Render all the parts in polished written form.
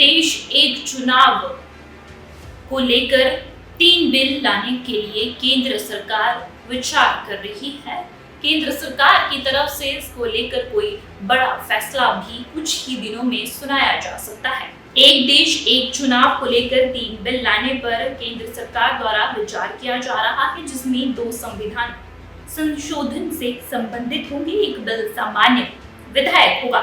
देश एक चुनाव को लेकर 3 बिल लाने के लिए केंद्र सरकार विचार कर रही है। केंद्र सरकार की तरफ से इसको लेकर कोई बड़ा फैसला भी कुछ ही दिनों में सुनाया जा सकता है। एक देश एक चुनाव को लेकर 3 बिल लाने पर केंद्र सरकार द्वारा विचार किया जा रहा है, जिसमें 2 संविधान संशोधन से संबंधित होंगे। एक बिल सामान्य विधायक होगा।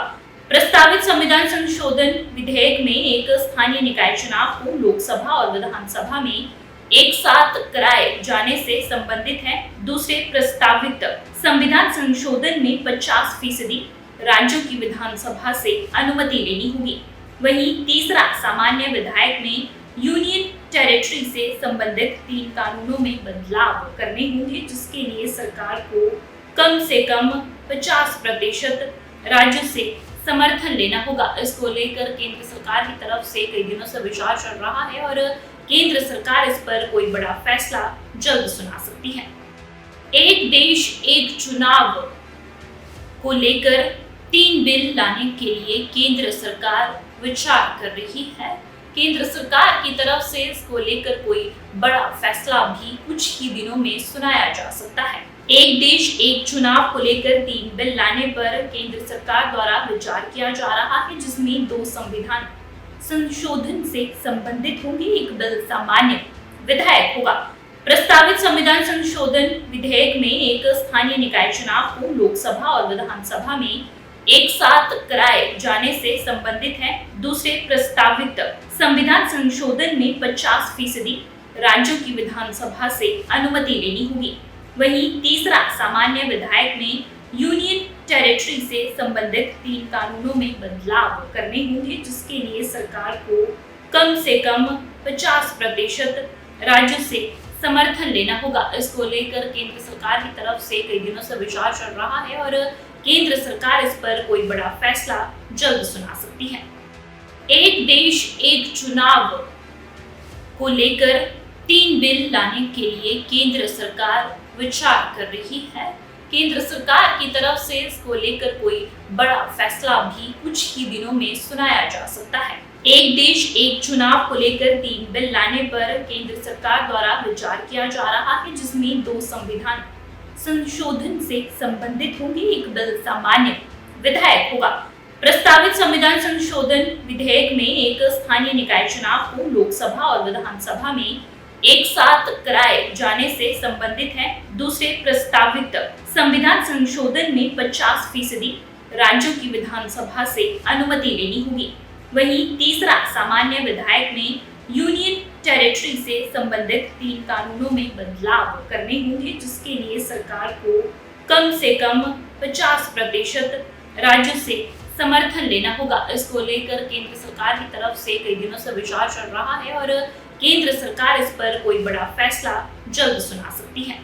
प्रस्तावित संविधान संशोधन विधेयक में एक स्थानीय निकाय चुनाव को लोकसभा और विधानसभा में एक साथ कराए जाने से संबंधित है। दूसरे प्रस्तावित संविधान संशोधन में 50% राज्यों की विधानसभा से अनुमति लेनी होगी। वहीं तीसरा सामान्य विधायक में यूनियन टेरिटरी से संबंधित 3 कानूनों में बदलाव करने होंगे, जिसके लिए सरकार को कम से कम 50% राज्यों से समर्थन लेना होगा। इसको लेकर केंद्र सरकार की तरफ से कई दिनों से विचार चल रहा है और केंद्र सरकार इस पर कोई बड़ा फैसला जल्द सुना सकती है। एक देश एक चुनाव को लेकर 3 बिल लाने के लिए केंद्र सरकार विचार कर रही है। केंद्र सरकार की तरफ से इसको लेकर कोई बड़ा फैसला भी कुछ ही दिनों में सुनाया जा सकता है। एक देश एक चुनाव को लेकर 3 बिल लाने पर केंद्र सरकार द्वारा विचार किया जा रहा है, जिसमें 2 संविधान संशोधन से संबंधित होंगे। एक बिल सामान्य विधायक होगा। प्रस्तावित संविधान संशोधन विधेयक में एक स्थानीय निकाय चुनाव को लोकसभा और विधानसभा में एक साथ कराए जाने से संबंधित है। दूसरे प्रस्तावित संविधान संशोधन में 50% राज्यों की विधानसभा से अनुमति लेनी होगी। वहीं तीसरा सामान्य विधायक में यूनियन टेरिटरी से संबंधित 3 कानूनों में बदलाव करने होंगे, जिसके लिए सरकार को कम से कम 50% राज्यों से समर्थन लेना होगा। इसको लेकर केंद्र सरकार की तरफ से कई दिनों से विचार चल रहा है और केंद्र सरकार इस पर कोई बड़ा फैसला जल्द सुना सकती है। एक देश एक चुनाव को लेकर 3 बिल लाने के लिए केंद्र सरकार विचार कर रही है। केंद्र सरकार की तरफ से इसको लेकर कोई बड़ा फैसला भी कुछ ही दिनों में सुनाया जा सकता है। एक देश एक चुनाव को लेकर 3 बिल लाने पर केंद्र सरकार द्वारा विचार किया जा रहा है, जिसमें 2 संविधान संशोधन से संबंधित होंगे। एक बिल सामान्य विधायक होगा। प्रस्तावित संविधान संशोधन विधेयक में एक स्थानीय निकाय चुनाव को लोकसभा और विधानसभा में एक साथ कराए जाने से संबंधित है। दूसरे प्रस्तावित संविधान संशोधन में 50% राज्यों की विधानसभा से अनुमति लेनी होगी। वहीं तीसरा सामान्य विधायक में यूनियन टेरिटरी से संबंधित 3 कानूनों में बदलाव करने होंगे, जिसके लिए सरकार को कम से कम 50% राज्यों से समर्थन लेना होगा। इसको लेकर केंद्र सरकार की तरफ से कई दिनों से विचार चल रहा है और केंद्र सरकार इस पर कोई बड़ा फैसला जल्द सुना सकती है।